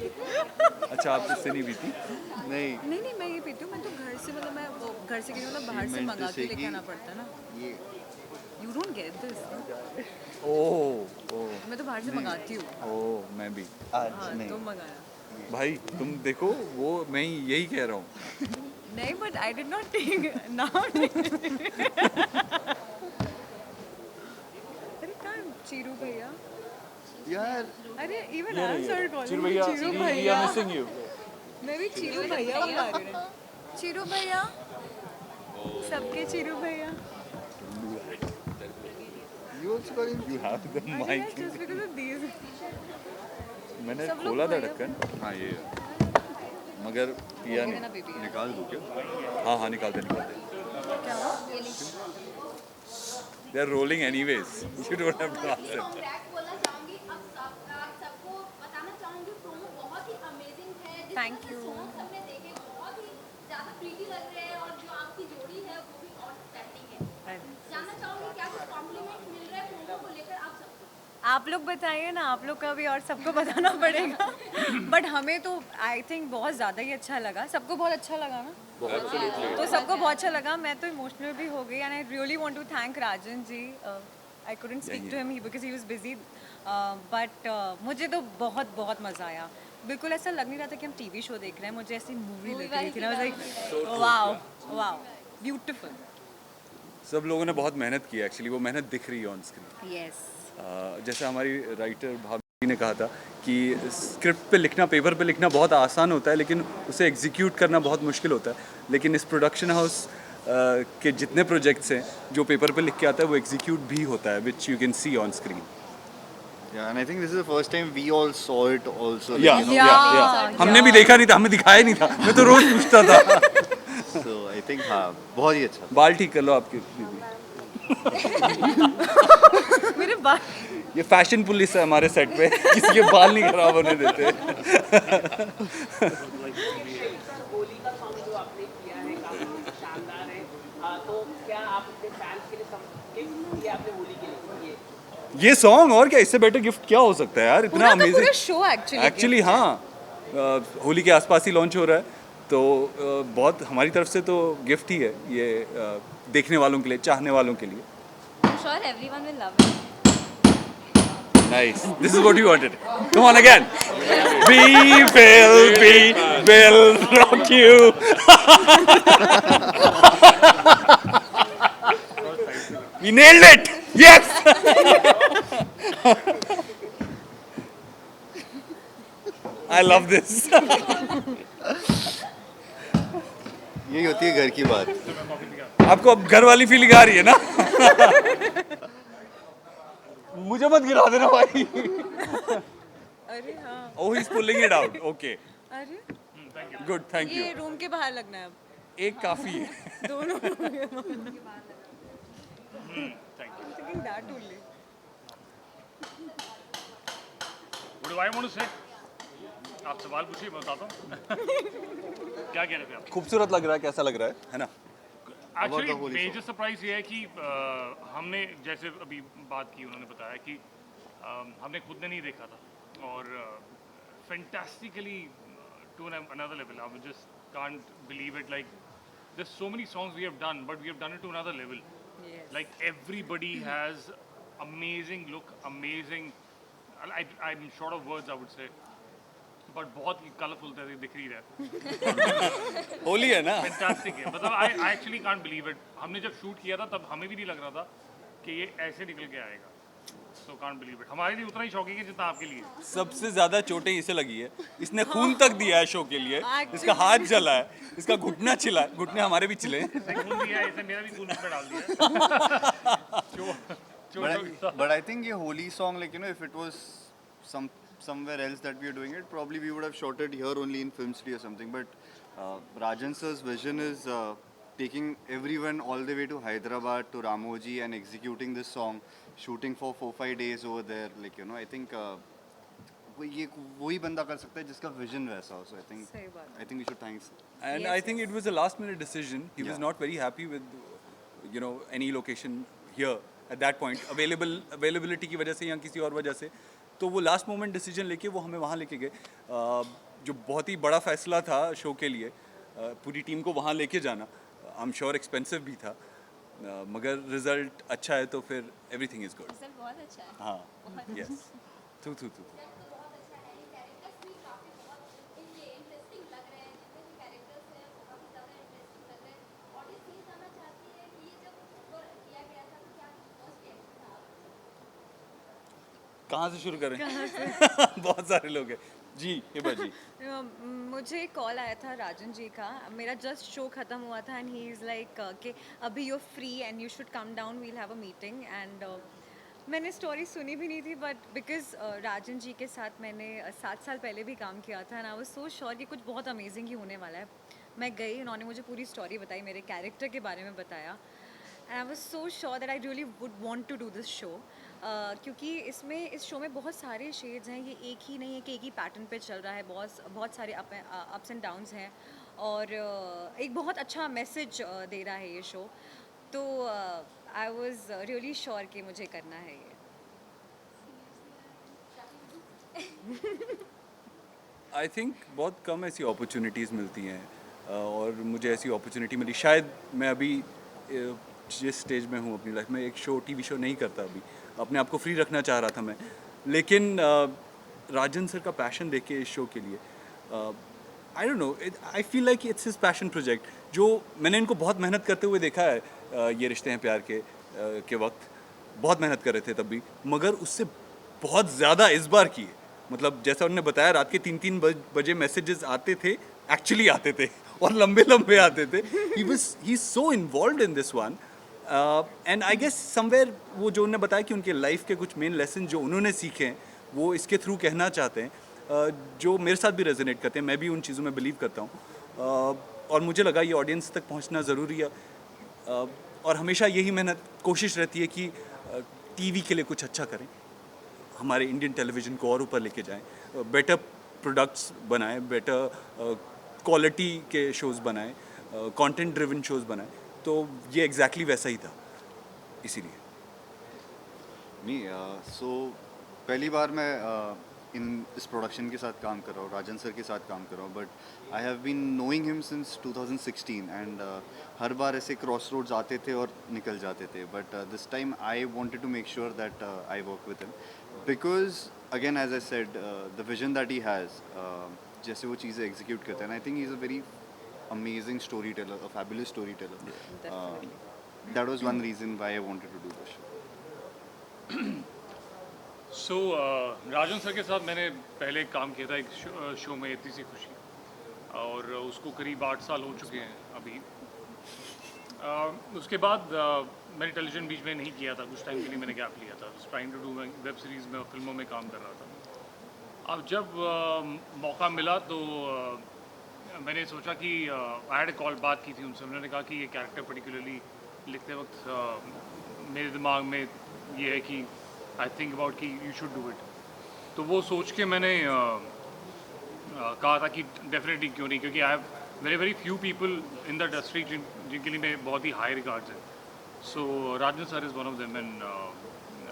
अच्छा, आप इससे नहीं पीती? नहीं, नहीं नहीं, मैं ये पीती हूँ। मैं तो घर से, मतलब मैं वो घर से मतलब बाहर से मंगा के लेके आना पड़ता है ना। ये यू डोंट गेट दिस। ओह ओह मैं तो बाहर से मंगाती हूँ। ओह, मैं भी। आज हाँ, नहीं। तुम मंगाना। भाई तुम देखो, वो मैं यही कह रहा हूँ। नहीं, but I did not take now. अरे कहाँ चीरू भैया? यार अरे even I started calling Chiru भैया, चीरू we भैया। are missing you. मैं भी चीरू भैया बुला रही हूँ। चीरू भैया, सबके चीरू भैया। you also calling You have the अरे यार, mic. just because of these। मैंने सब लोग खोला था भैया ढक्कन। हाँ, ये है। मगर पिया मेरा ना नहीं। बेबी है। निकाल दूँ क्या? हाँ हाँ, निकालते निकालते। क्या हुआ? They are rolling anyways. You don't have to ask them. Congruent बोलना चाहूंगी। अब आप सबको बताना चाहूंगी प्रोमो बहुत ही अमेजिंग है। जिस Thank तरह से you. सॉन्ग्स हमने देखे बहुत ही ज़्यादा प्रीटी लग रहे हैं और जो आपकी जोड़ी है वो भी आउटस्टैंडिंग है। जानना चाहूंगी क्या कुछ कॉम्प्लीमेंट मिल रहा है प्रोमो को लेकर आप सबको? आप लोग बताइए ना, आप लोग का भी और सबको बताना पड़ेगा। बट हमें तो आई थिंक बहुत ज़्यादा ही अच्छा लगा। सबको बहुत अच्छा लगा ना? तो सबको बहुत अच्छा लगा। मैं तो इमोशनल भी हो गई and I really want to thank Rajan ji. I couldn't speak to him because he was busy, but मुझे तो बहुत बहुत मज़ा आया। बिल्कुल ऐसा लग नहीं रहा था कि हम टीवी शो देख रहे हैं। मुझे ऐसी मूवी लग रही थी ना, लाइक वाओ वाओ ब्यूटीफुल। सब लोगों ने बहुत मेहनत की है एक्चुअली, वो मेहनत दिख रही है ऑन स्क्रीन। यस। जैसे हमारी राइटर भाभी ने कहा था कि स्क्रिप्ट पे लिखना, पेपर पे लिखना बहुत आसान होता है, लेकिन उसे एग्जीक्यूट करना बहुत मुश्किल होता है। लेकिन इस प्रोडक्शन हाउस के जितने प्रोजेक्ट्स हैं जो पेपर पे लिख के आता है, वो एग्जीक्यूट भी होता है, which you can see on screen. Yeah, and I think this is the first time we all saw it also. या Like, you know, Yeah. हमने भी देखा नहीं था, हमें दिखाया नहीं था। मैं तो रोज पूछता था। so I think हाँ बहुत ही अच्छा। बाल ठीक कर लो आपके बीबी। मेरे बाल ये फैशन पुलिस है हमारे सेट पे, किसी के बाल नहीं खराब होने देते। होली का सॉन्ग जो आपने किया है काफी शानदार है। तो क्या आप अपने फैंस के लिए गिफ्ट दिया आपने होली के लिए? ये सॉन्ग, और क्या इससे बेटर गिफ्ट क्या हो सकता है यार, इतना पूरा का अमेजिंग। पूरा शो एक्चुअली हाँ, होली के आसपास ही लॉन्च हो रहा है, तो बहुत हमारी तरफ से तो गिफ्ट ही है ये, देखने वालों के लिए, चाहने वालों के लिए। I'm sure everyone will love it. Nice. This is what you wanted. Come on again. We will rock you. We nailed it. Yes. I love this. यही होती है घर की बात। आपको अब घर वाली फीलिंग आ रही है ना? मुझे मत गिरा देना भाई। अरे हाँ। Oh, he's pulling it out. Okay. अरे Good. Thank ये you. रूम के बाहर लगना है अब। एक काफी है। दोनों रूम के बाहर। I'm thinking that only. What do I want to say? आप सवाल पूछिए, मैं बताता हूँ। क्या कह रहे थे आप? खूबसूरत लग रहा है, कैसा लग रहा है ना? एक्चुअली होली मेजर सरप्राइज ये है कि हमने जैसे अभी बात की, उन्होंने बताया कि हमने खुद ने नहीं देखा था और fantastically to another level. I just can't believe it, like there's so many songs we have done, but we have done it to another level. Yes. Like everybody has amazing look, amazing. I'm short of words, I would say, but बहुत ही colourful दिख रही है। होली है ना? Fantastic है, मतलब I actually can't believe it. हमने जब शूट किया था तब हमें भी नहीं लग रहा था कि ये ऐसे निकल के आएगा। So can't believe it. हमारे लिए उतना ही शौक है जितना आपके लिए। सबसे ज्यादा चोटें इसे लगी है, इसने खून तक दिया है शो के लिए। Actually. इसका हाथ जला है, इसका घुटना छिला है, घुटने हमारे भी छिले। खून दिया है, इसने मेरा भी खून उसमें डाल दिया। But I think ये Holi song, like, you know, if it was somewhere else that we are doing it, probably we would have shot it here only in Film City or something. But Rajan sir's vision is taking everyone all the way to Hyderabad to Ramoji and executing this song, shooting for 4-5 days over there. Like, you know, I think ये वही बंदा कर सकता है जिसका vision वैसा हो. So I think सही बात। I think we should thank. And Yes, I think it was a last minute decision. He was Yeah. not very happy with, you know, any location here at that point. Availability की वजह से या किसी और वजह से, तो वो लास्ट मोमेंट डिसीजन लेके वो हमें वहाँ लेके गए, जो बहुत ही बड़ा फैसला था शो के लिए, पूरी टीम को वहाँ लेके जाना। आई एम श्योर एक्सपेंसिव भी था, मगर रिजल्ट अच्छा है तो फिर एवरीथिंग इज़ गुड। रिजल्ट बहुत अच्छा है। हाँ, यस, थू थू थू। तो बहुत अच्छा है, कैरेक्टर्स भी काफी बहुत इंटरेस्टिंग लग रहे हैं, जितने भी कैरेक्टर्स हैं वो काफी ज्यादा इंटरेस्टिंग लग रहे हैं। ऑडियंस ये जानना चाहती है कि ये जब ऊपर किया गया था तो क्या फर्स्ट रिएक्शन था आपका? कहाँ से शुरू करें? बहुत सारे लोग हैं जी। हिबा जी, मुझे कॉल आया था राजन जी का, मेरा जस्ट शो ख़त्म हुआ था एंड ही इज़ लाइक कि अभी you free and you should come down, we'll have a meeting. And मैंने स्टोरी सुनी भी नहीं थी, बट बिकॉज राजन जी के साथ मैंने 7 साल पहले भी काम किया था and I was so sure कि कुछ बहुत अमेजिंग ही होने वाला है। मैं गई, उन्होंने मुझे पूरी स्टोरी बताई, मेरे कैरेक्टर के बारे में बताया and I was so sure that I really would want to do this show, क्योंकि इस शो में बहुत सारे शेड्स हैं, ये एक ही नहीं है कि एक ही पैटर्न पे चल रहा है, बहुत सारे अप्स एंड डाउन्स हैं और एक बहुत अच्छा मैसेज दे रहा है ये शो। तो आई वाज रियली श्योर कि मुझे करना है ये। आई थिंक बहुत कम ऐसी अपॉर्चुनिटीज़ मिलती हैं, और मुझे ऐसी अपॉर्चुनिटी मिली। शायद मैं अभी जिस स्टेज में हूँ अपनी लाइफ में, एक शो टीवी शो नहीं करता अभी, अपने आप को फ्री रखना चाह रहा था मैं, लेकिन राजन सर का पैशन देख के इस शो के लिए, आई don't no, I feel like it's his passion project. जो मैंने इनको बहुत मेहनत करते हुए देखा है, ये रिश्ते हैं प्यार के वक्त बहुत मेहनत कर रहे थे तब भी, मगर उससे बहुत ज़्यादा इस बार किए। मतलब जैसा उन्होंने बताया, रात के 3-3 बजे मैसेजेस आते थे, एक्चुअली आते थे और लंबे लंबे आते थे। He is so involve in this one, and I guess somewhere वो जो उन्होंने बताया कि उनके लाइफ के कुछ मेन लेसन जो उन्होंने सीखे हैं वो इसके थ्रू कहना चाहते हैं, जो मेरे साथ भी रेजोनेट करते हैं। मैं भी उन चीज़ों में बिलीव करता हूँ, और मुझे लगा ये ऑडियंस तक पहुँचना ज़रूरी है, और हमेशा यही मेहनत कोशिश रहती है कि टीवी के लिए कुछ अच्छा करें, हमारे इंडियन टेलीविज़न को और ऊपर लेके जाएं, बेटर प्रोडक्ट्स बनाएं, बेटर क्वालिटी के शोज़ बनाएं, कंटेंट ड्रिवन शोज़ बनाएं। तो ये एग्जैक्टली वैसा ही था, इसीलिए। नहीं, सो पहली बार मैं इस प्रोडक्शन के साथ काम कर रहा हूँ, राजन सर के साथ काम कर रहा हूँ, but I have been knowing him since 2016 and हर बार ऐसे क्रॉस रोड्स आते थे और निकल जाते थे, but this time I wanted to make sure that I work with him, because again as I said the vision that he has, जैसे वो चीज़ें एग्जीक्यूट करते हैं, I think he is a very amazing storyteller, a fabulous storyteller. That was one reason why I wanted to do the show. So Rajan sir के साथ मैंने पहले काम किया था एक शो में, इतनी सी खुशी, और उसको करीब 8 साल हो चुके हैं अभी। उसके बाद मैंने टेलीविज़न बीच में नहीं किया था, कुछ टाइम के लिए मैंने गैप लिया था, trying to do web series में, फिल्मों में काम कर रहा था। अब जब मौका मिला तो मैंने सोचा कि आई हैड कॉल, बात की थी उनसे, उन्होंने कहा कि ये कैरेक्टर पर्टिकुलरली लिखते वक्त मेरे दिमाग में ये है कि आई थिंक अबाउट कि यू शुड डू इट। तो वो सोच के मैंने कहा था कि डेफिनेटली क्यों नहीं, क्योंकि I have very few people in the industry जिनके लिए मैं बहुत ही हाई रिगार्ड्स हैं। So Rajan sir is one of them and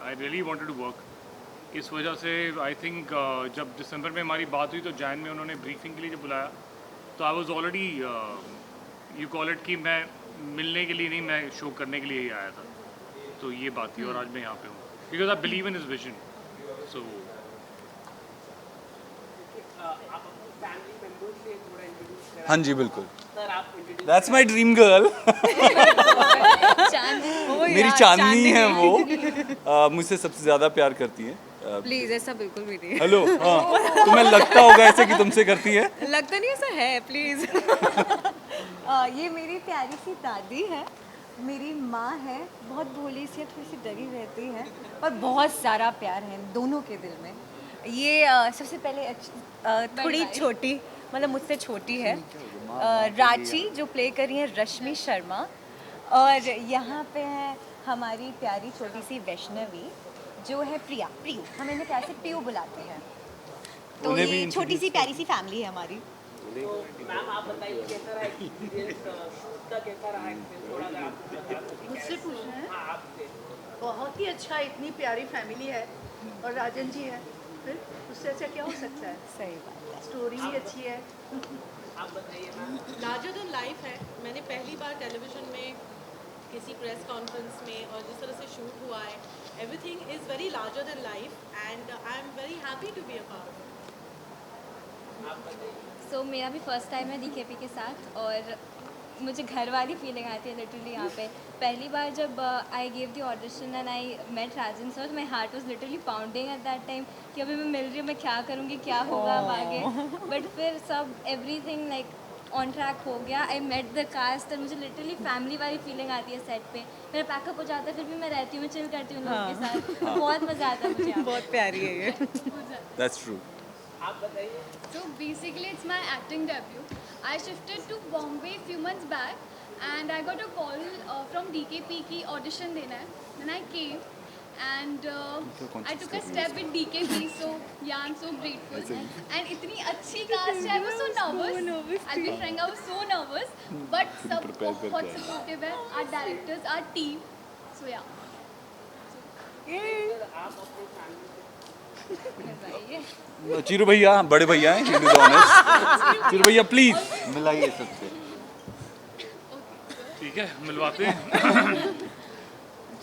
I really wanted to work. इस वजह से आई थिंक जब दिसंबर में हमारी बात हुई तो जैन में उन्होंने ब्रीफिंग के लिए जब बुलाया तो I was already you call it कि मैं मिलने के लिए नहीं, मैं शो करने के लिए ही आया था। तो ये बात थी, और आज मैं यहाँ पे हूँ because I believe in his vision. So आप अपनी फैमिली मेंबर्स से थोड़ा इंट्रोड्यूस करें। हाँ जी, बिल्कुल। सर आप introduce that's my dream girl. मेरी चांदनी है वो, मुझसे सबसे ज़्यादा प्यार करती है। प्लीज ऐसा बिल्कुल भी नहीं। हेलो, हाँ, तुम्हें लगता होगा ऐसे कि तुमसे करती है? लगता नहीं ऐसा है, प्लीज। ये मेरी प्यारी सी दादी है, मेरी माँ है, बहुत भोली सी है, थोड़ी सी डरी रहती है, पर बहुत सारा प्यार है दोनों के दिल में। ये सबसे पहले थोड़ी छोटी, मतलब मुझसे छोटी है, रांची जो प्ले कर रही है रश्मि शर्मा, और यहाँ पे है हमारी प्यारी छोटी सी वैष्णवी जो है प्रिया, प्रियू, हम इन्हें प्यार से प्रियू बुलाते हैं। तो उन्हें भी ये छोटी सी प्यारी सी फैमिली है हमारी। तो मैम आप बताइए कैसा रहा एक्सपीरियंस, शूट का कैसा रहा एक्सपीरियंस, थोड़ा अगर आप बता सकें। मुझसे पूछना है? हाँ आपसे। बहुत ही अच्छा, इतनी प्यारी फैमिली है और राजन जी है, फिर उससे अच्छा क्या हो सकता है? सही बात है। स्टोरी भी अच्छी है। आप बताइए मैम। लार्जर देन लाइफ है। मैंने पहली बार टेलीविज़न में किसी प्रेस कॉन्फ्रेंस में और जिस तरह से शूट हुआ है, everything is very larger than life and I am very happy to be a part. So मेरा भी फर्स्ट टाइम है डीकेपी के साथ और मुझे घर वाली फीलिंग आती है लिटरली यहाँ पे। पहली बार जब I gave the audition and I met Rajan sir, my heart was literally pounding at that time कि अभी मैं मिल रही हूँ, मैं क्या करूँगी, क्या होगा अब आगे। बट फिर सब एवरीथिंग लाइक ऑन ट्रैक हो गया। आई मेट द कास्ट और मुझे लिटरली फैमिली वाली फीलिंग आती है सेट पे। मेरा पैकअप हो जाता है फिर भी मैं रहती हूँ, मैं चिल करती हूँ लोगों के साथ। बहुत मज़ा आता है मुझे यहाँ पे। बहुत प्यारी है ये। That's true. आप बताइए। So basically, it's my acting debut. I shifted to Bombay a few months back, and I got a call from DKP की audition देना है. Then I came, and I took a step with DKP. So yeah, I'm so grateful. And इतनी अच्छी cast है, I was so nervous. I'll be frank, I was so nervous. But सब बहुत supportive है. Our directors, our team. So yeah. आप अपने family Chiru भैया बड़े भैया हैं, टू बी ऑनेस्ट। चीरू भैया प्लीज मिलाइए सबसे। ठीक है, मिलवाते हैं।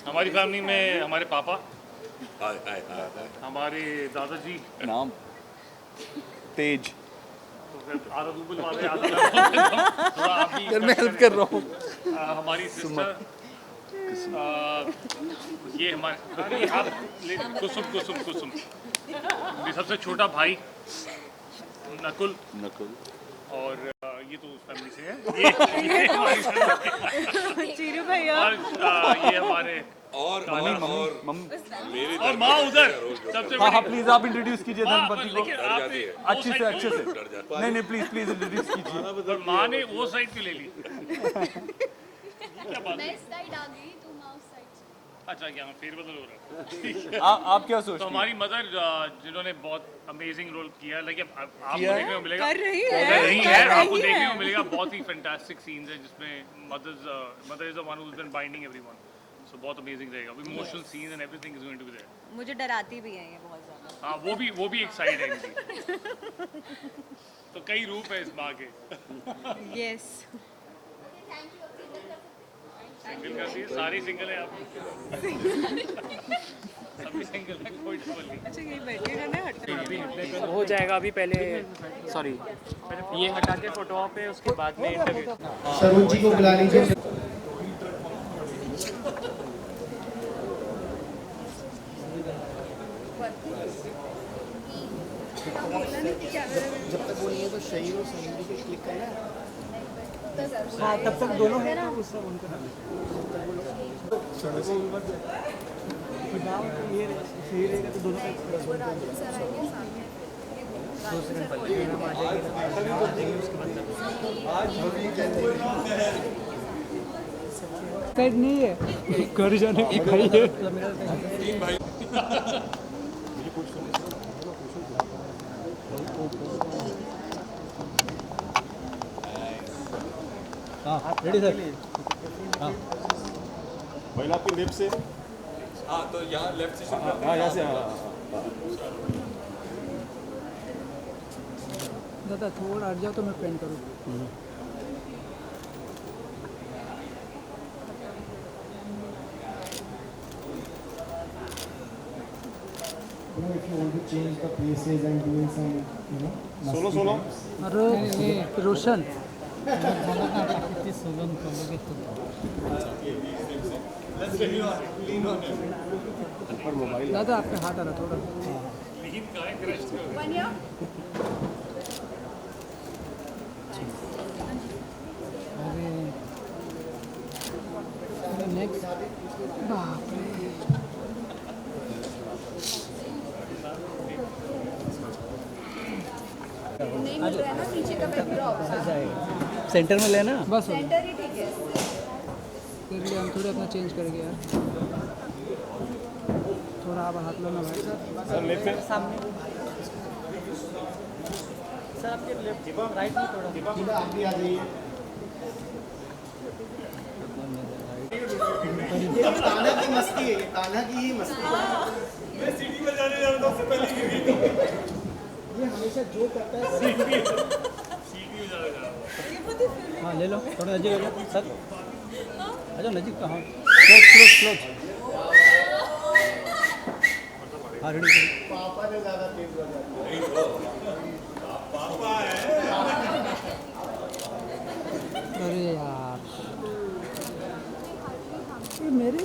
हमारी फैमिली में हमारे पापा, हमारे दादाजी, नाम तेज। तो फिर आधा तू बुलवा दे, आधा मैं बोल देता हूँ। थोड़ा आप भी मैं हेल्प कर रहा हूँ। हमारी सिस्टर, ये हमारे आप कुसुम कुसुम कुसुम, ये सबसे छोटा भाई नकुल, और ये तो उस फैमिली से है। ये हमारी फैमिली। चीरू भैया और ये हमारे और माँ उधर सबसे हाँ बड़ी। प्लीज आप इंट्रोड्यूस कीजिए माँ, धनपति को लेकिन आपने वो अच्छे से साइड अच्छे क्यों से। नहीं प्लीज प्लीज इंट्रोड्यूस कीजिए। और माँ ने वो साइड क्यों ले ली? क्या बात मैं है? इस साइड आ गई, तुम आउट साइड। अच्छा, क्या फेरबदल हो रहा है? आप क्या तो सोचते हैं? हमारी मदर जिन्होंने बहुत अमेजिंग रोल किया है, लेकिन आपको किया है? देखने को मिलेगा, कर रही कर रही है, है, कर आपको रही देखने है। को मिलेगा। बहुत ही फैंटास्टिक सीन्स है जिसमें mother is the one who has been binding everyone. So बहुत अमेजिंग रहेगा। Emotional scenes and everything is going to be there. मुझे डराती भी है ये बहुत ज़्यादा। हाँ, वो भी एक साइड है इनकी। तो कई रूप है इस माँ के। यस। सिंगल कर दिए, सारी सिंगल है आप। सभी सिंगल है, कोई डबल नहीं। अच्छा यही बैठिएगा ना, हटना। हो जाएगा अभी। पहले सॉरी, ये हटा के फोटो ऑफ है, उसके बाद में इंटरव्यू। सरोज जी को बुला लीजिए। जब तक वो नहीं है तो शहीद और सहेली पे क्लिक करना है। हाँ तब तक दोनों हैं तो उससे उनको ये सही रहेगा तो दोनों साइड नहीं है, घर जाने की खाई है। हाँ रेडी सर। हाँ पहले आपकी लेफ्ट से। हाँ तो यहाँ लेफ्ट से हाँ यहाँ से। दादा थोड़ा हट जाओ तो मैं पेन करूँ। If you want to change the places and doing some, you know, solo. अरे रोशन कितनी सुगंध करोगे तो। दादा आपके हाथ आ रहा थोड़ा। अरे नेक्स्ट बाप रे। नहीं मिल रहा है ना पीछे का बैकड्रॉप। सेंटर में लेना बस। सेंटर ही ठीक है। फिर भी हम थोड़ा अपना चेंज करेंगे यार। थोड़ा आप हाथ लो ना भाई। सर लेफ्ट से। सामने सर आपके लेफ्ट राइट में थोड़ा आप भी आ जाइए। ये कान्हा की मस्ती है, ये कान्हा की ही मस्ती है। ये हमेशा जो करता है हाँ ले लो थोड़ा नजीक आ जाओ सर आ जाओ नजीक का हाँ क्लोज क्लोज क्लोज हाँ रेडी पापा ने ज़्यादा तेज बजा अरे यार ये मेरे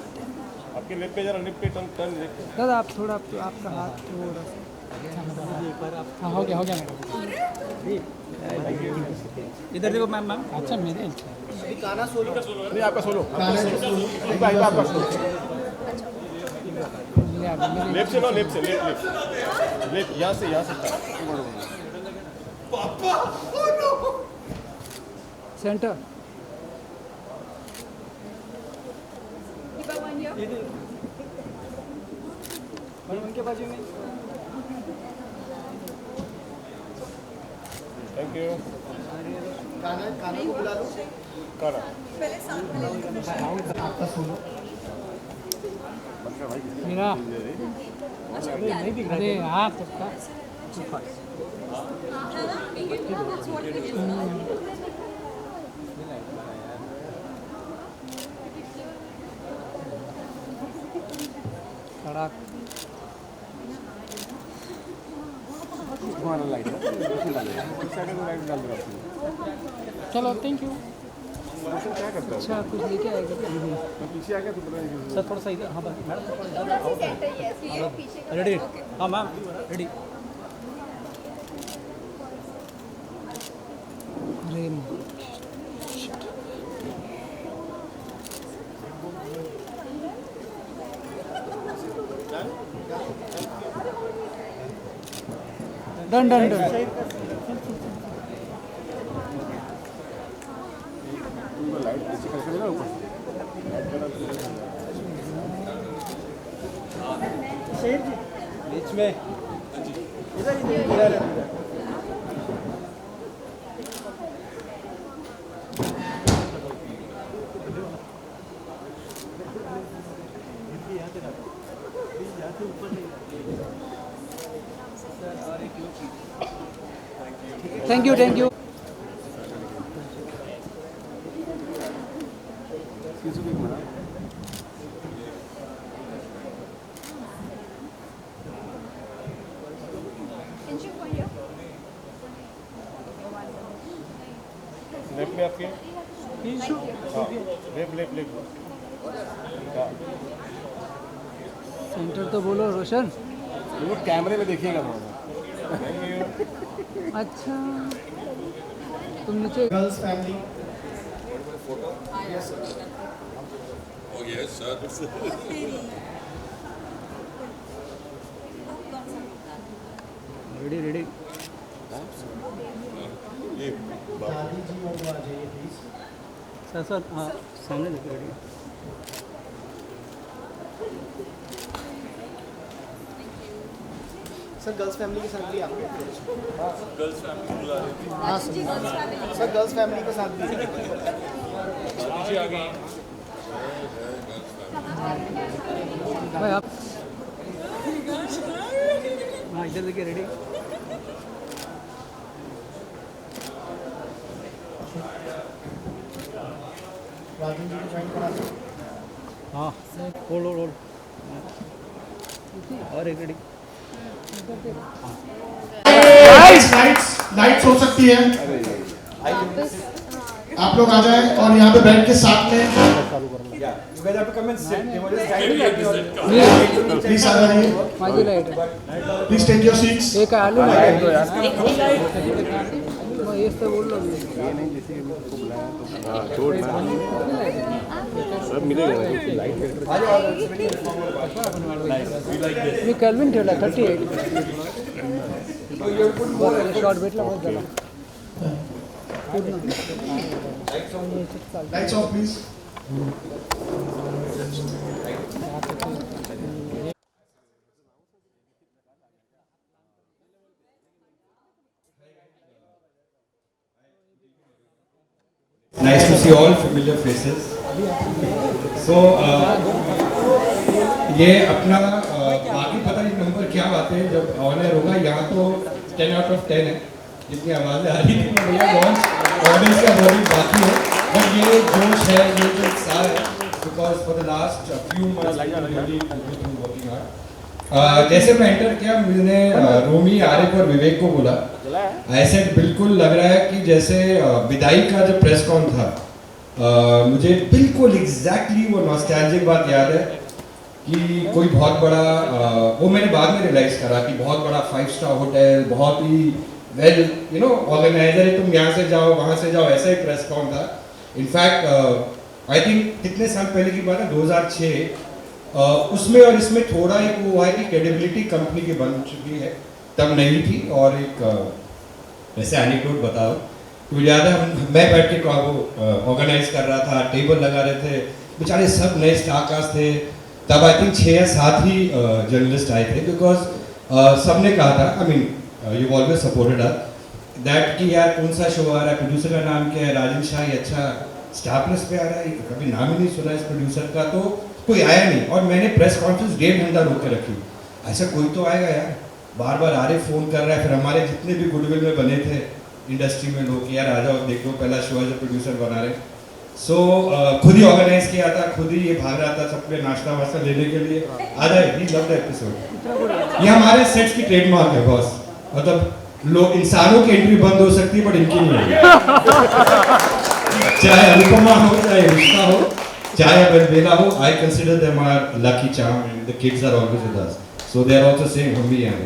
आपके लिप पे जरा लिप पे टर्न टर्न दादा आप थोड़ा आपका हाथ थोड़ा हाँ हो गया मेरा इधर देखो मैम मैम अच्छा मेरे गाना सोलो नहीं आपका सोलो आपका सोलो लेफ्ट से लो लेफ्ट से लेफ्ट यहाँ से सेंटर उनके बाजू में थैंक यू गाना को बुला लो गाना आपका सोलो मेरा नहीं दिख रहा अरे हाँ सबका कड़ाक चलो थैंक यू क्या करता है अच्छा कुछ लेके आएगा मैं पीछे आ गया तो पता नहीं सर थोड़ा सा इधर हाँ मैडम रेडी हाँ मैम रेडी अरे डन डन डन लाइट पीछे करके देना ऊपर बीच में इधर थैंक यू लेफ्ट में आपके हाँ लेफ्ट सेंटर तो बोलो रोशन वो कैमरे में देखिएगा थोड़ा थैंक यू अच्छा तुम नीचे गर्ल्स फैमिली रेडी रेडी दादी जी और आ जाइए प्लीज सर हाँ सामने देखो रेडी सर गर्ल्स फैमिली के साथ भी आप गर्ल्स फैमिली बुला रहे थे हाँ सर गर्ल्स फैमिली के साथ भी पीछे आ गई भाई आप हाँ इधर देखिए रेडी राजन जी को ज्वाइन करा दो हाँ होल्ड और एक रेडी लाइट्स हो सकती है आप लोग आ जाए और यहाँ पे बैठ के साथ में प्लीज आ जाइए प्लीज टेक योर सीट्स एक आलू लाइट दो यार मैं ये तो बोल रहा हूँ सब मिलेगा लाइट मी केल्विन ठेवला 38 शॉर्ट भेटला बहुत झाला lights off please Nice to see all familiar faces. So ये अपना बाकी पता नहीं नंबर क्या क्या बात है, जब ऑनर होगा यहाँ तो 10 out of 10 है, जितनी आवाज़ें आ रही थी भैया बहुत ऑडियंस का बहुत बाकी है, बट ये जोश है, ये जो उत्साह है, because for the last few months working hard. जैसे मैं एंटर किया मैंने रोमी, आरिफ और विवेक को बोला, ऐसे बिल्कुल लग रहा है कि जैसे विदाई का जो प्रेस कॉन था, मुझे बिल्कुल एग्जैक्टली वो नॉस्टैल्जिक बात याद है कि कोई बहुत बड़ा वो मैंने बाद में रियलाइज करा कि बहुत बड़ा 5 स्टार होटल, बहुत ही वेल यू नो ऑर्गेनाइजर है, तुम यहाँ से जाओ वहाँ से जाओ, ऐसा ही प्रेस कॉन था। इनफैक्ट आई थिंक कितने साल पहले की बात है, 2006, उसमें और इसमें थोड़ा एक वो है कि क्रेडिबिलिटी कंपनी की बन चुकी है, तब नहीं थी। और एक वैसे एनेक्डोट बताओ, तो याद है मैं बैठ के वो ऑर्गेनाइज कर रहा था, टेबल लगा रहे थे, बेचारे सब नए स्टारकास्ट थे, तब आई थिंक 6 या 7 ही जर्नलिस्ट आए थे, बिकॉज सबने कहा था, I mean you always supported us that कि यार कौन सा शो आ रहा है, प्रोड्यूसर का नाम क्या है, राजन शाह, अच्छा स्टार प्लस पे आ रहा है, कभी नाम ही नहीं सुना इस प्रोड्यूसर का, तो कोई आया नहीं। और मैंने प्रेस कॉन्फ्रेंस 1.5 घंटा रोक के रखी, ऐसा कोई तो आएगा यार, बार बार आ रहे फ़ोन कर रहा है। फिर हमारे जितने भी गुडविल में बने थे इंडस्ट्री में लोग, यार आ जाओ देख लो, पहला शो है जो प्रोड्यूसर बना रहे, सो खुद ही ऑर्गेनाइज किया था, खुद ही ये भाग रहा था सबके नाश्ता वास्ता लेने के लिए, आ जाए, ही लव द एपिसोड। ये हमारे सेट्स की ट्रेडमार्क है बॉस, मतलब लोग इंसानों की एंट्री बंद हो सकती है बट इनकी नहीं होगी। चाहे अनुपमा हो, चाहे रिश्ता हो, चाहे बेला हो, I consider them are lucky charm and the kids are always with us, so they are also saying हम भी हैं,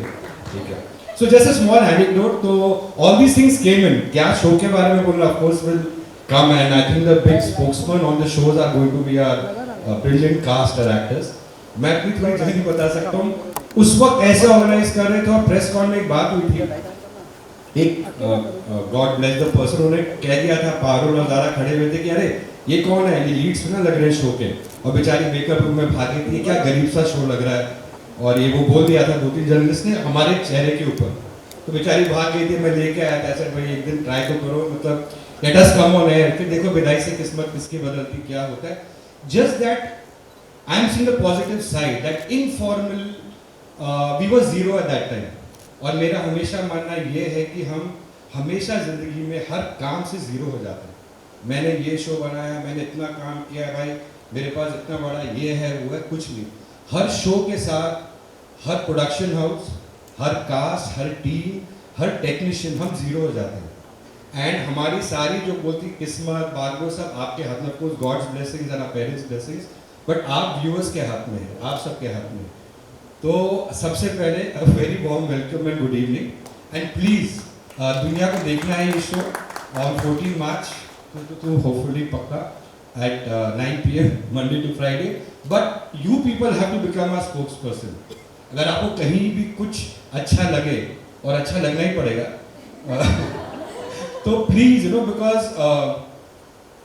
ठीक है। So just a small anecdote, तो all these things came in, क्या शो के बारे में बोलना, of course will come, and I think the big spokesman on the shows are going to be our brilliant cast or actors। मैं अपनी थोड़ी जल्दी बता सकता हूँ, उस वक्त ऐसे ऑर्गेनाइज कर रहे थे और प्रेस कॉन में एक बात हुई थी, एक गॉड ब्लेस द पर्सन, उन्होंने कह दिया था, पारुल और ज़ारा खड़े हुए थे कि अरे ये कौन है, ये लीड्स ना लग रहे हैं शो के, और बेचारी मेकअप रूम में भागी थी, क्या गरीब सा शो लग रहा है, और ये वो बोल दिया था 2-3 जर्नलिस्ट ने हमारे चेहरे के ऊपर, तो बेचारी भाग गई थी। मैं लेके आया था ऐसे, भाई एक दिन ट्राई तो करो, मतलब let us come on air, फिर देखो विदाई से किस्मत किसकी बदलती क्या होता है। Just that I am seeing the positive side, that informal we were zero at that time, और मेरा हमेशा मानना ये है कि हम हमेशा ज़िंदगी में हर काम से ज़ीरो हो जाते हैं। मैंने ये शो बनाया, मैंने इतना काम किया, भाई मेरे पास इतना बड़ा ये है वो है, कुछ नहीं। हर शो के साथ, हर प्रोडक्शन हाउस, हर कास्ट, हर टीम, हर टेक्नीशियन, हम ज़ीरो हो जाते हैं। एंड हमारी सारी जो बोलती किस्मत भाग्य सब आपके हाथ में, of course God's blessings and our parents blessings, but आप व्यूअर्स के हाथ में है, आप सबके हाथ में। तो सबसे पहले a very warm welcome and good evening, and please दुनिया को देखना है ये शो ऑन 14 मार्च तो होपफुली पक्का at 9 PM Monday to Friday, but you people have to become a spokesperson। अगर आपको कहीं भी कुछ अच्छा लगे, और अच्छा लगना ही पड़ेगा तो प्लीज़ यू नो, बिकॉज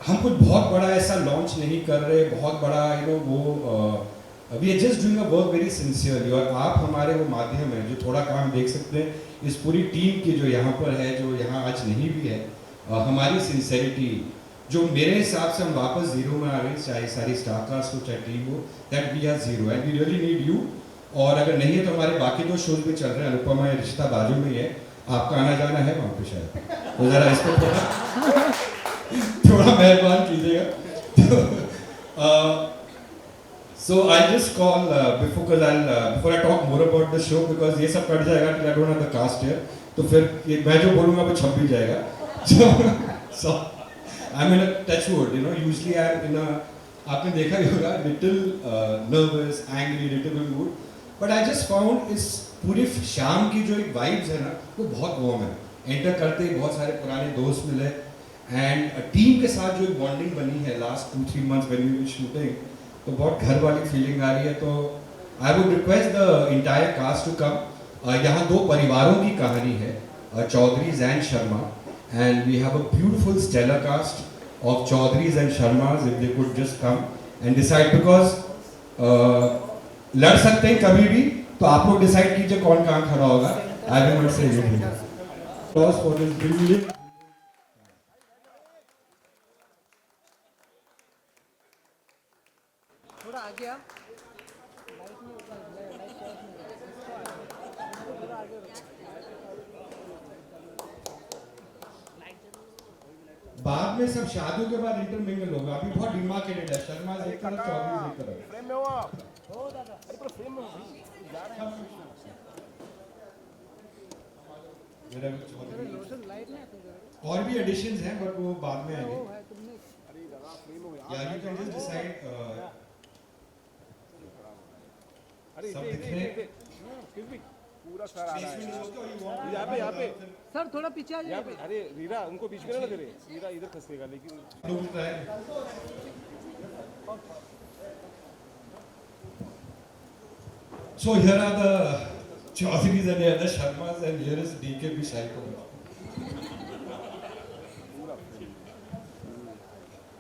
हम कुछ बहुत बड़ा ऐसा लॉन्च नहीं कर रहे, बहुत बड़ा यू नो वो we are just doing a work very sincerely, और आप हमारे वो माध्यम हैं जो थोड़ा काम देख सकते हैं इस पूरी टीम की जो यहाँ पर है, जो यहाँ आज नहीं भी है, हमारी सिंसेरिटी, जो मेरे हिसाब से हम वापस जीरो में आ गए, चाहे सारी स्टार कास्ट हो चाहे टीम हो, that we are zero and we really need you. और अगर नहीं है तो हमारे बाकी 2 शोज भी चल रहे हैं, अनुपमा या रिश्ता बाजू में ही है, आपका आना जाना है वहाँ पे शायद, तो ज़रा इसको थोड़ा मेहरबान कीजिएगा। So I just call before I talk more about the show, because ये सब कट जाएगा, I don't have the cast here, तो फिर मैं जो बोलूँगा वो छप भी जाएगा। So I'm in a touch wood, you know, usually I'm in a, आपने देखा ही होगा, little nervous, angry, irritable mood, but I just found इस पूरी शाम की जो एक vibes है ना, वो बहुत warm है। एंटर करते ही बहुत सारे पुराने दोस्त मिले, एंड टीम के साथ जो एक बॉन्डिंग बनी है last 2-3 months when we were shooting, तो बहुत घर वाली फीलिंग आ रही है। तो I would request the entire cast to come। यहाँ 2 परिवारों की कहानी है, Chaudharys and Sharma, and we have a beautiful stellar cast of Chaudharys and Sharmas, if they could just come and decide, because लड़ सकते हैं कभी भी, तो आप लोग डिसाइड कीजिए कौन कहाँ खड़ा होगा। I will not say anything। Applause for this brilliant। थोड़ा आगे आप, बाद में सब शादियों के बाद इंटरमिंगल होगा, अभी बहुत डिमार्केटेड है। शर्मा एक तरफ, चौधरी एक तरफ। फ्रेम में हो आप? ओ दादा, अरे पर फ्रेम में हो भाई, जा रहे हैं। और भी एडिशंस हैं बट वो बाद में आएंगे। अरे दादा फ्रेम हो गया। या यू कैन जस्ट डिसाइड अरे सब इधर दिख रहे हैं। एक्सक्यूज मी, पूरा स्टार आ रहा है यहाँ पे सर थोड़ा पीछे आ यहाँ पे। अरे रीरा उनको बीच में ना करे, रीरा इधर फंसेगा लेकिन So here are the Chaudharys and here are the Sharmas and here is DKP Shaiko.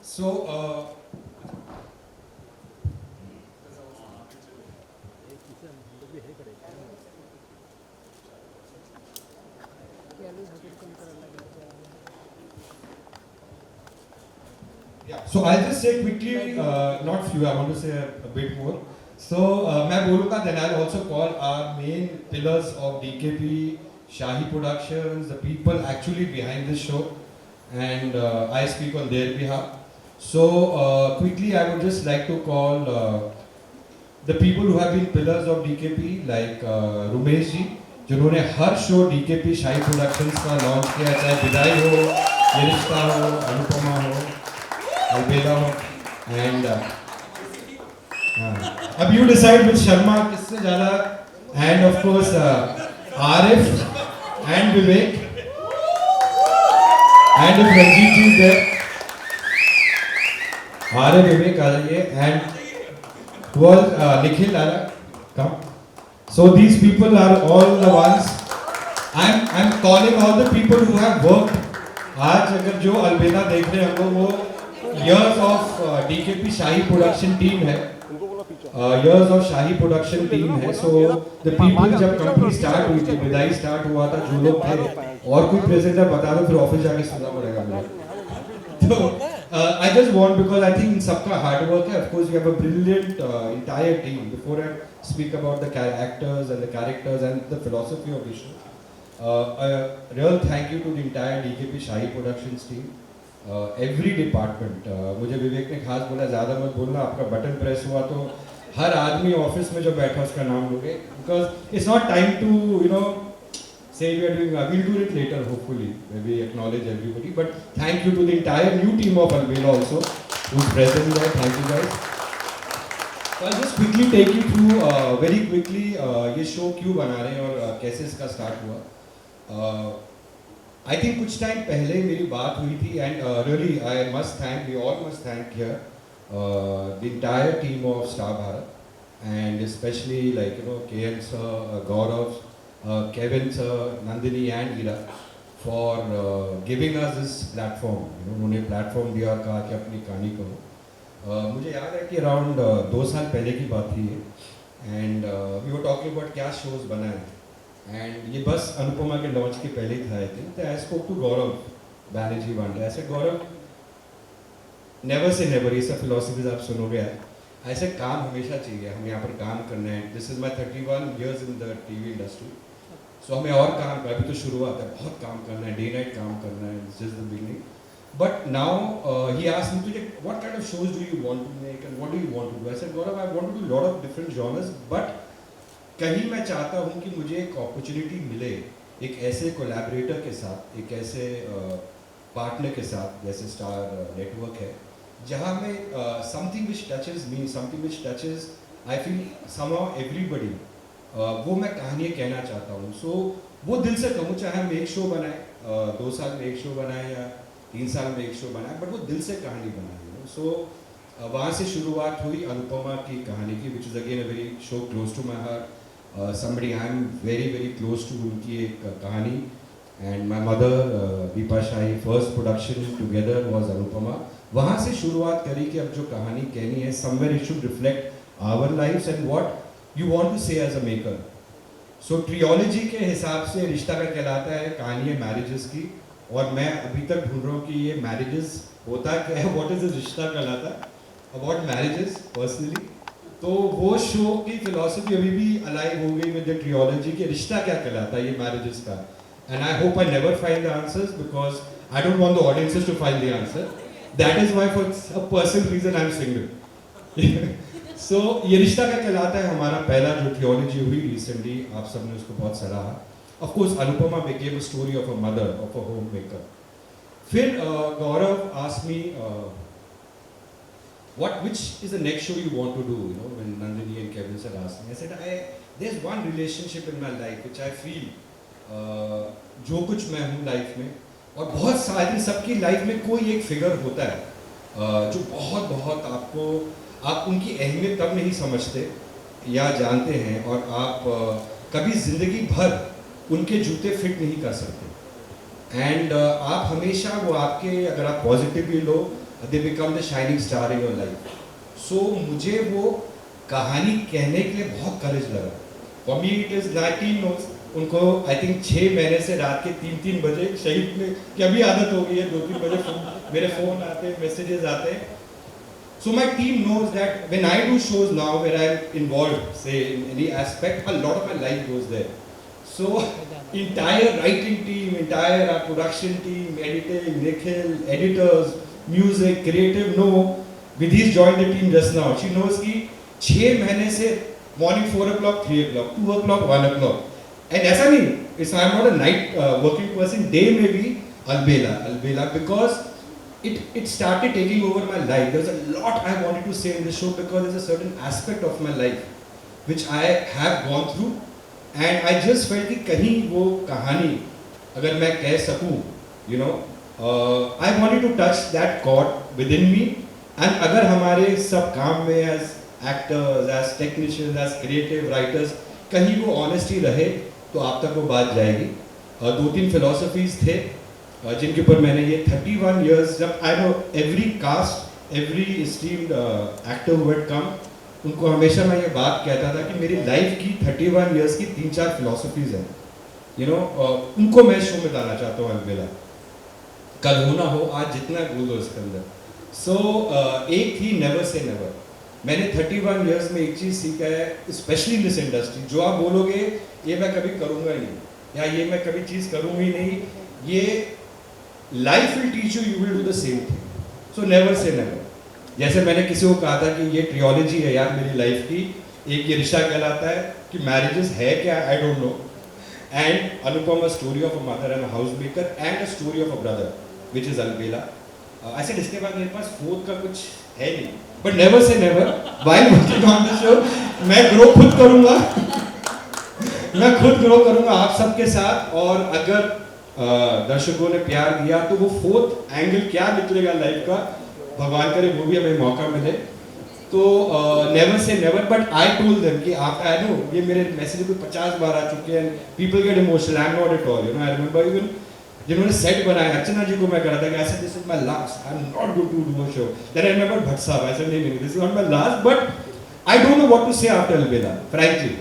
So yeah, so I'll just say quickly, not few, I want to say a bit more. So मैं बोलूँगा, then I'll also call our main pillars of DKP, Shahi Productions, the people actually behind this show, and I speak on their behalf. So quickly I would just like to call the people who have been pillars of DKP, like Rumesh ji, जिन्होंने हर show DKP शाही productions का launch किया, चाहे विदाई हो, ये रिश्ता हो, अनुपमा हो, अलबेला हो, एंड अब यू डिसाइड विद शर्मा किससे ज़्यादा, and of course Arif and Vivek, and if Ranjeet ji is there, Arif Vivek आ जाइए, and was Nikhil Lara, come. So these people are all the ones. I'm calling all the people who have worked. आज अगर जो अलबेला देख रहे हैं हम लोग, वो years of DKP shahi production team है, years of shahi production team है. So the people जब कंपनी स्टार्ट हुई थी, विदाई स्टार्ट हुआ था, जो लोग थे, और कोई प्रेजेंटर बता दो, फिर ऑफिस जाके सुनना पड़ेगा मुझे. So I just want, because I think in सबका hard work है. Of course, you have a brilliant entire team. Before I speak about the actors and the characters and the philosophy of the show, a real thank you to the entire DKP Shahi Productions team. Every department. मुझे विवेक ने खास बोला ज़्यादा मत बोलना, आपका button press हुआ तो हर आदमी ऑफिस में जो बैठा उसका नाम लोगे, because it's not time to say we are doing, we'll do it later hopefully, maybe acknowledge everybody, but thank you to the entire new team of Alvela also who's present there. Thank you guys. So I'll just quickly take you through very quickly ये show क्यों बना रहे हैं और कैसे इसका start हुआ. I think कुछ time पहले मेरी बात हुई थी, and really I must thank, we all must thank here the entire team of Star Bharat, and especially like KM sir, Gaurav, Kevin sir, Nandini and Ira for giving us this platform. उन्होंने platform दिया और कहा कि अपनी कहानी करो. मुझे याद है कि अराउंड 2 साल पहले की बात थी ये, and we were talking about क्या शोज बनाए, एंड ये बस अनुपमा के लॉन्च के पहले ही था आई थिंक. तो I spoke to Gaurav Banerjee one day. ऐसे गौरव, नेवर से नेवर, ये सब फिलोसफीज आप सुनोगे, ऐसे काम हमेशा चाहिए, हम यहाँ पर काम करना है. This is my 31 years in the TV industry. So हमें और काम कर, अभी तो शुरुआत है, बहुत काम करना है, डे नाइट काम करना है, this is the beginning. But now he asked me to, what kind of shows do you want to make and what do you want to do. I said Gaurav, I want to do lot of different genres, but कहीं मैं चाहता हूँ कि मुझे एक opportunity मिले एक ऐसे कोलैबोरेटर के साथ, एक ऐसे पार्टनर के साथ जैसे स्टार नेटवर्क है, जहाँ में something which touches me, something which touches I feel somehow everybody, वो मैं कहानियाँ कहना चाहता हूँ. सो वो दिल से कहूँ, चाहे हम एक शो बनाए, 2 साल में एक शो बनाए या 3 साल में एक शो बनाए, बट वो दिल से कहानी बनाए. सो वहाँ से शुरुआत हुई अनुपमा की कहानी की, which is again a very show close to my heart. somebody I am very very close to, उनकी एक कहानी, and my mother Deepa shahi, first production together was Anupama. वहाँ से शुरुआत करी कि अब जो कहानी कहनी है, somewhere it should reflect our lives and what you want to say as a maker. So ट्रियोलॉजी के हिसाब से रिश्ता का कहलाता है कहानी है मैरिजेस की, और मैं अभी तक ढूंढ रहा हूँ कि ये मैरिजेस होता क्या है, व्हाट इज रिश्ता कहलाता है अबाउट मैरिजेस पर्सनली. तो वो शो की फिलॉसफी अभी भी अलाइव हो गई विद द ट्रियोलॉजी कि रिश्ता क्या कहलाता है ये मैरिजेस का. and I hope I never find the answers because I don't want the audiences to find the answer. That is why for a personal reason I'm single. So ये रिश्ता क्या कहलाता है हमारा पहला जो थियोलॉजी हुई recently, आप सबने उसको बहुत सराहा. Of course, Anupama became a story of a mother, of a homemaker. Then Gaurav asked me, which is the next show you want to do? You know, when Nandini and Kevin said asked me, I said, there's one relationship in my life which I feel, जो कुछ मैं हूँ life में, और बहुत सारी सबकी life में कोई एक फिगर होता है जो बहुत बहुत आप उनकी अहमियत तब नहीं समझते या जानते हैं, और आप कभी ज़िंदगी भर उनके जूते फिट नहीं कर सकते. एंड आप हमेशा वो आपके, अगर आप पॉजिटिवली लो, they become the shining star in your life. So मुझे वो कहानी कहने के लिए बहुत करेज लगा. फॉर मी इट इज़ 19 नोज. उनको आई थिंक 6 महीने से रात के 3-3 बजे शहीद में कि अभी आदत हो गई है, 2-3 बजे मेरे फ़ोन आते हैं, मैसेजेस आते हैं. So my team knows that when I do shows now where I'm involved, say in any aspect, a lot of my life goes there. So entire writing team, entire production team, editing, Nikhil, editors, music, creative know. Vidhi's joined the team just now. She knows कि 6 महीने से morning 4 o'clock, 3 o'clock, 2 o'clock, 1 o'clock. And ऐसा नहीं, I'm not a night working person. Day में भी Albela because it started taking over my life. There's a lot I wanted to say in this show because there's a certain aspect of my life which I have gone through, and I just felt कि कहीं वो कहानी अगर मैं कह सकूँ, you know, I wanted to touch that chord within me. And अगर हमारे सब काम में as actors, as technicians, as creative writers कहीं वो honesty रहे तो आप तक वो बात जाएगी. 2-3 philosophies थे जिनके ऊपर मैंने ये 31 years, जब I know every cast, every esteemed actor who had come, उनको हमेशा मैं ये बात कहता था कि मेरी लाइफ की 31 years की 3-4 philosophies हैं, you know, उनको मैं शो में डालना चाहता हूँ. अलबेला कल हो ना हो, आज जितना बोल दो इसके अंदर. सो एक थी नेवर से नेवर. मैंने 31 years में एक चीज़ सीखा है, स्पेशली इन दिस इंडस्ट्री, जो आप बोलोगे ये मैं कभी करूँगा ही नहीं या ये मैं कभी चीज़ करूँगी नहीं, ये life will teach you, you will do the same thing. So never say never. जैसे मैंने किसी को कहा था कि ये ट्रियोलॉजी है यार मेरी लाइफ की, एक ये रिश्ता कहलाता है कि मैरिजेस है क्या, I don't know, and Anupama story of a mother and a house maker and a story of a brother which is अलबेला. ऐसे इसके बाद मेरे पास फोर्थ का कुछ है नहीं, but never say never. While working on the show मैं ग्रो खुद करूँगा, मैं खुद ग्रो करूँगा आप सबके साथ, और अगर दर्शकों ने प्यार दिया तो वो फोर्थ एंगल क्या निकलेगा लाइफ का, भगवान करे वो भी हमें मौका मिले. तो never say never. But I told them कि आप, आई नो ये मेरे मैसेज को 50 बार आ चुके हैं, people get emotional, I am not at all, you know. I remember even जिन्होंने सेट बनाया अर्चना जी को मैं कहा था कि ऐसे this is my last, I am not going to do a show. Then I remember Bhatt साहब, आई सेड नहीं this is not my last, but I don't know what to say after Albela frankly,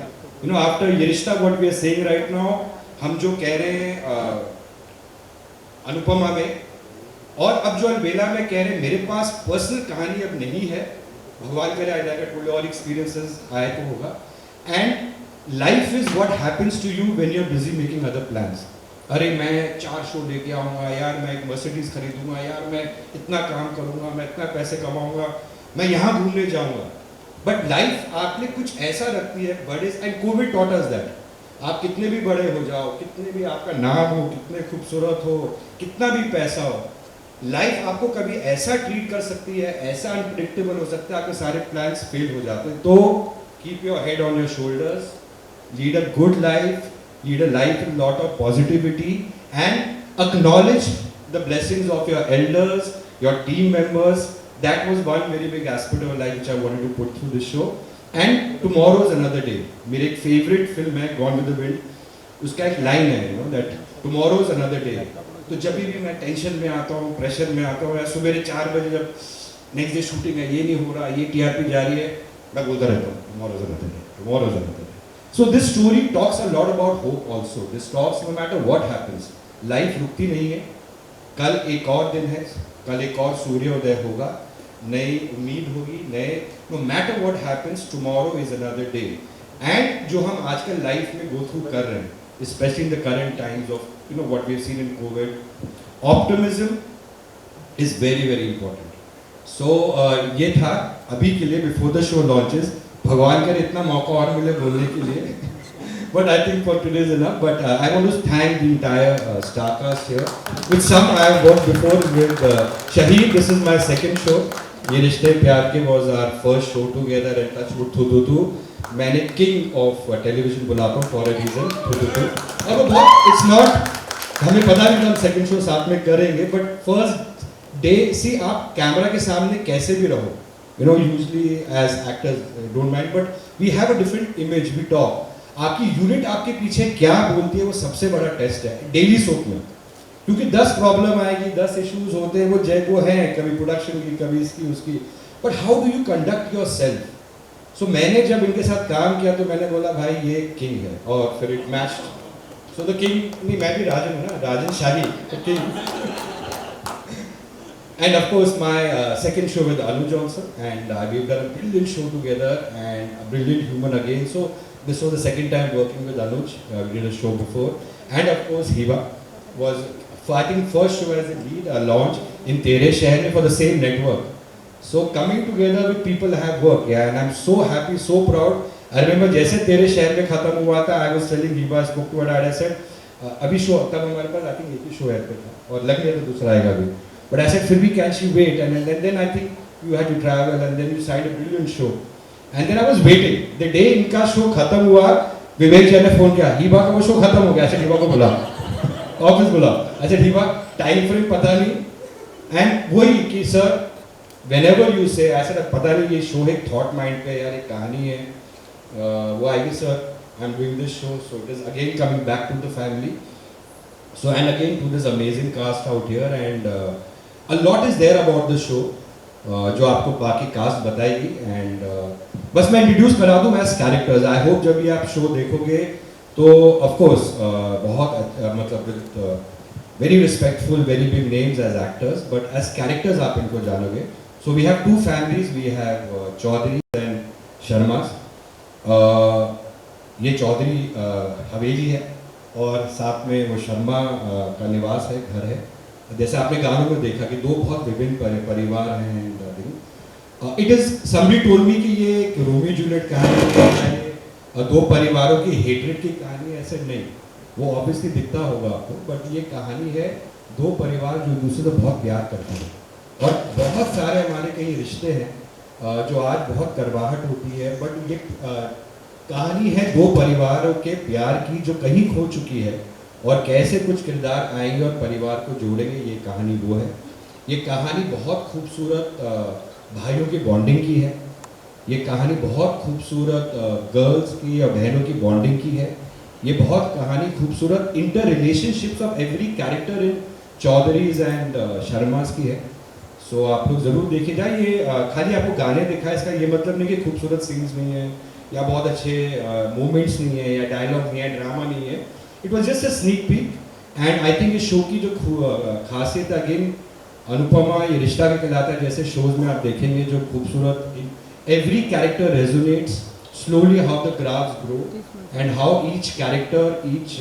you know. After Yeh Rishta what we are saying right now, हम जो कह रहे हैं अनुपमा में, और अब जो अलबेला में कह रहे हैं, मेरे पास पर्सनल कहानी अब नहीं है, भगवान करे आई लाइक टू और एक्सपीरियंसेस आए तो होगा. And life is what happens to you when you are busy making other plans. अरे मैं 4 शो लेके आऊँगा यार, मैं एक मर्सिडीज खरीदूंगा यार, मैं इतना काम करूँगा, मैं इतना पैसे कमाऊँगा, मैं यहाँ घूमने जाऊँगा. बट लाइफ आपने कुछ ऐसा रखती है बड़े, and Covid taught us that. आप कितने भी बड़े हो जाओ, कितने भी आपका नाम हो, कितने खूबसूरत हो, कितना भी पैसा हो, लाइफ आपको कभी ऐसा ट्रीट कर सकती है, ऐसा अनप्रेडिक्टेबल हो सकता है, आपके सारे प्लान्स फेल हो जाते हैं. तो keep your head on your shoulders, lead a good life, lead a life with a lot of positivity, and acknowledge the blessings of your elders, your team members. That was one very big aspect of life which I wanted to put through this show. And tomorrow is another day. मेरी एक favorite film है Gone with the Wind. उसका एक line है, you know, that tomorrow is another day. तो जब भी मैं टेंशन में आता हूँ, प्रेशर में आता हूँ, या सुबह 4 बजे जब नेक्स्ट डे शूटिंग है, ये नहीं हो रहा, ये TRP जा रही है, मैं बोलता रहता हूँ tomorrow is another day, tomorrow is another day. So this story talks a lot about hope also. This talks no matter what happens, life रुकती नहीं है. कल एक और दिन है, कल एक और सूर्योदय होगा, नई उम्मीद होगी, नए, no matter what happens, tomorrow is another day. And जो हम आजकल लाइफ में go through कर रहे हैं, especially in the current times of what we have seen in COVID. Optimism is very, very important. So ये था अभी के लिए before the show launches. भगवान करे इतना मौका और मिले बोलने के लिए. But I think for today is enough. But I want to thank the entire star cast here. With some I have worked before with Shaheed. This is my second show. ये रिश्ते प्यार के was our first show together and Touchwood थू. मैंने king of television बुलाता हूँ for a reason थू. अब बहुत it's not हमें पता नहीं हम second show साथ में करेंगे but first day see आप कैमरा के सामने कैसे भी रहो. Usually as actors don't mind but we have a different image. We talk. आपकी यूनिट आपके पीछे क्या बोलती है वो सबसे बड़ा टेस्ट है डेली सोप में, क्योंकि 10 प्रॉब्लम आएगी, 10 इश्यूज होते हैं, वो हैं कभी प्रोडक्शन की कभी इसकी उसकी, but how do you conduct yourself. So मैंने जब इनके साथ काम किया तो मैंने बोला भाई ये किंग है और फिर it matched. So the king नहीं मैं भी राजन हूँ ना, राजन शाही तो king. And of course my second show with Anu Johnson and we've done a brilliant show together and a brilliant human again. So this was the second time working with Anuj. We did a show before. And of course Hiba was fighting first show as a lead, a launch in Tere Shehar Mein for the same network. So coming together with people have worked, yeah, and I'm so happy, so proud. I remember जैसे तेरे शहर में खत्म हुआ था, I was telling Hiba, spoke to her dad, I said, अभी show तब हमारे पास I think एक ही शो है पे था और लग गया तो दूसरा आएगा भी. But I said, फिर भी can she wait? And then I think you had to travel and then you signed a brilliant show. And then I was waiting. The day इनका शो खत्म हुआ, विवेक जी ने फोन किया, हिबा का वो शो खत्म हो गया. अच्छा हिबा को बुला, ऑफिस बुला. अच्छा हिबा टाइम फ्रेम पता नहीं. And वही कि sir, whenever you say, I said पता नहीं ये शो एक thought mind पे यार एक कहानी है. वो आएगी sir, I'm doing this show, so it is again coming back to the family. So and again to this amazing cast out here and a lot is there about the show जो आपको बाकी cast बताएगी and बस मैं introduce करा दूँ as characters. I hope जब ये आप शो देखोगे तो ऑफ कोर्स बहुत मतलब very respectful very big names as actors but as characters आप इनको जानोगे. So we have 2 families. We have Chaudhary and Sharmas. ये चौधरी हवेली है और साथ में वो शर्मा का निवास है, घर है. जैसे आपने गानों में देखा कि 2 बहुत विभिन्न परिवार हैं. It is somebody told me कि ये एक रोमियो जूलियट कहानी है, 2 परिवारों की हेट्रेड की कहानी. ऐसे नहीं, वो ऑब्वियसली दिखता होगा आपको बट ये कहानी है 2 परिवार जो दूसरे से बहुत प्यार करते हैं. और बहुत सारे हमारे कई रिश्ते हैं जो आज बहुत करवाहट होती है बट ये कहानी है 2 परिवारों के प्यार की जो कहीं खो चुकी है और कैसे कुछ किरदार आएंगे और परिवार को जोड़ेंगे. ये कहानी वो है. ये कहानी बहुत खूबसूरत भाइयों की बॉन्डिंग की है. ये कहानी बहुत खूबसूरत गर्ल्स की या बहनों की बॉन्डिंग की है. ये बहुत कहानी खूबसूरत interrelationships of every character in Chaudharys and Sharmas की है. सो आप लोग ज़रूर देखे जाए. ये खाली आपको गाने दिखा है इसका ये मतलब नहीं कि खूबसूरत सीन्स नहीं है या बहुत अच्छे मोमेंट्स नहीं है या डायलॉग नहीं है, ड्रामा नहीं है. It was just a sneak peek and I think इस शो की जो खासियत अगेन अनुपमा ये रिश्ता भी कहलाता है. जैसे शोज में आप देखेंगे जो खूबसूरत every character resonates slowly how the graphs grow and how each character, each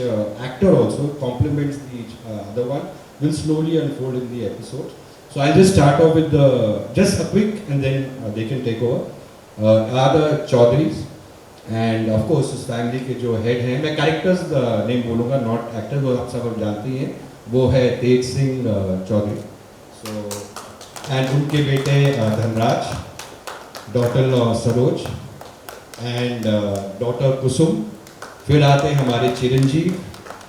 actor also complements each other one will slowly unfold in the episode. So I'll just start off with just a quick and then they can take over. Are the Chaudharys and of course उस family के जो head हैं, मैं characters name बोलूँगा not actors, वो आप सब जानते हैं. वो है तेज सिंह चौधरी. So and उनके बेटे Dhanraj, daughter-in-law Saroj and daughter Kusum. फिर आते हैं हमारे चिरंजीव.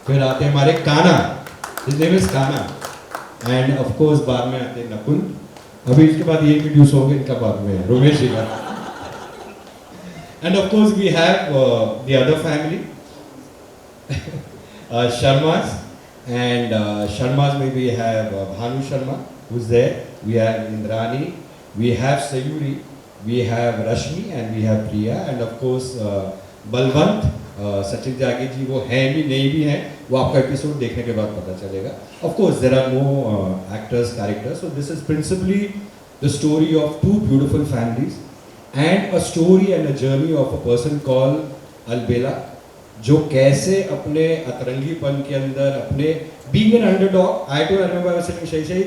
फिर आते हैं हमारे काना, हिज नेम इज काना. एंड ऑफ कोर्स बाद में आते हैं नकुल. अभी इसके बाद ये इंट्रोड्यूस होंगे, इनका बाद में रोमेश जी का. And of course we have the other family Sharmas and Sharmas में we have Bhanu Sharma who is there. We have Indrani, we have Sayuri, we have Rashmi and we have Priya and of course Balwant. Sachin Tyagi ji वो हैं भी नहीं भी हैं, वो आपका episode देखने के बाद पता चलेगा. Of course there are no actors, characters. So this is principally the story of 2 beautiful families and a story and a journey of a person called Albela जो कैसे अपने अतरंगीपन के अंदर अपने being an underdog, I remember I was saying शही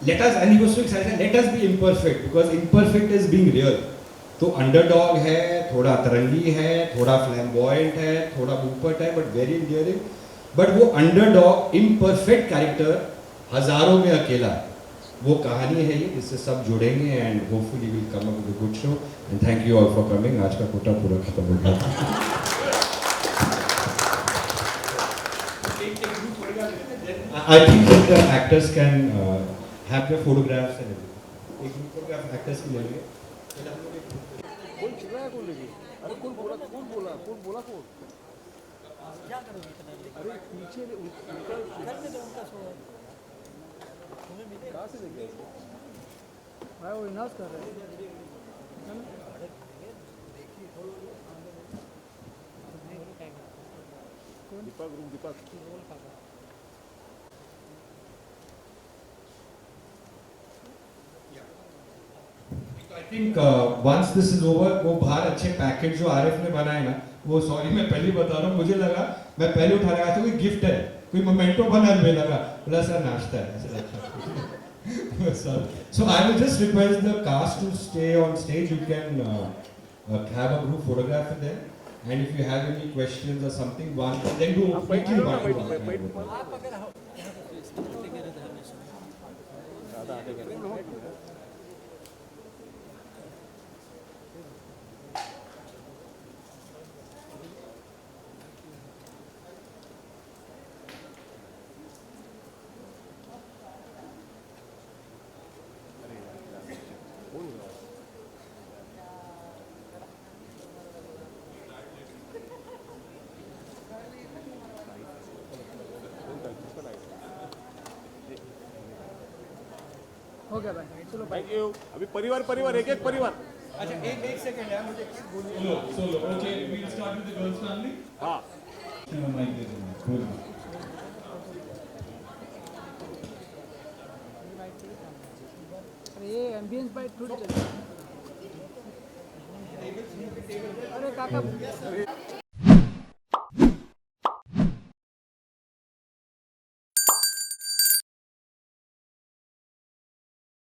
let us, and he was so excited, let us be imperfect because imperfect is being real. तो underdog है, थोड़ा अतरंगी है, थोड़ा फ्लैम्बॉयंट है, थोड़ा ऊपट है, बट वेरी इंडियरिंग. बट वो अंडरडॉग इम्परफेक्ट कैरेक्टर हजारों में अकेला है. वो कहानी है ये, इससे सब जुड़ेंगे and hopefully will come up with a good show. And thank you all for coming. आज का कोटा पूरा खत्म हो गया. I think that the actors can have their photographs and everything. एक ग्रुप फोटोग्राफ एक्टर्स की ले लेंगे. कौन चिल्ला है कौन लेगी? अरे कौन बोला कौन? क्या करोगे इतना? अरे पीछे उनका करने दो उनका शो. तुम्हें मिले कहाँ से लेके आए? भाई वो इनाज कर रहे हैं. दीपक. I think once this is over, वो बाहर अच्छे पैकेज जो आरिफ ने बनाए ना, वो सॉरी मैं पहले बता रहा हूँ, मुझे लगा मैं पहले उठा रहा था कोई गिफ्ट है, कोई मोमेंटो बना है, मुझे लगा बोला सर नाश्ता है ऐसे अच्छा. So I will just request the cast to stay on stage. You can have a group photograph with them, and if you have any questions or something, one then do quickly one. हो गया भाई. चलो thank you. अभी परिवार एक परिवार. अच्छा एक सेकंड यार मुझे Solo. Okay, we'll start with the girls' family. हाँ. अरे ये एम्बियंस बाइट थोड़ी चल. अरे काका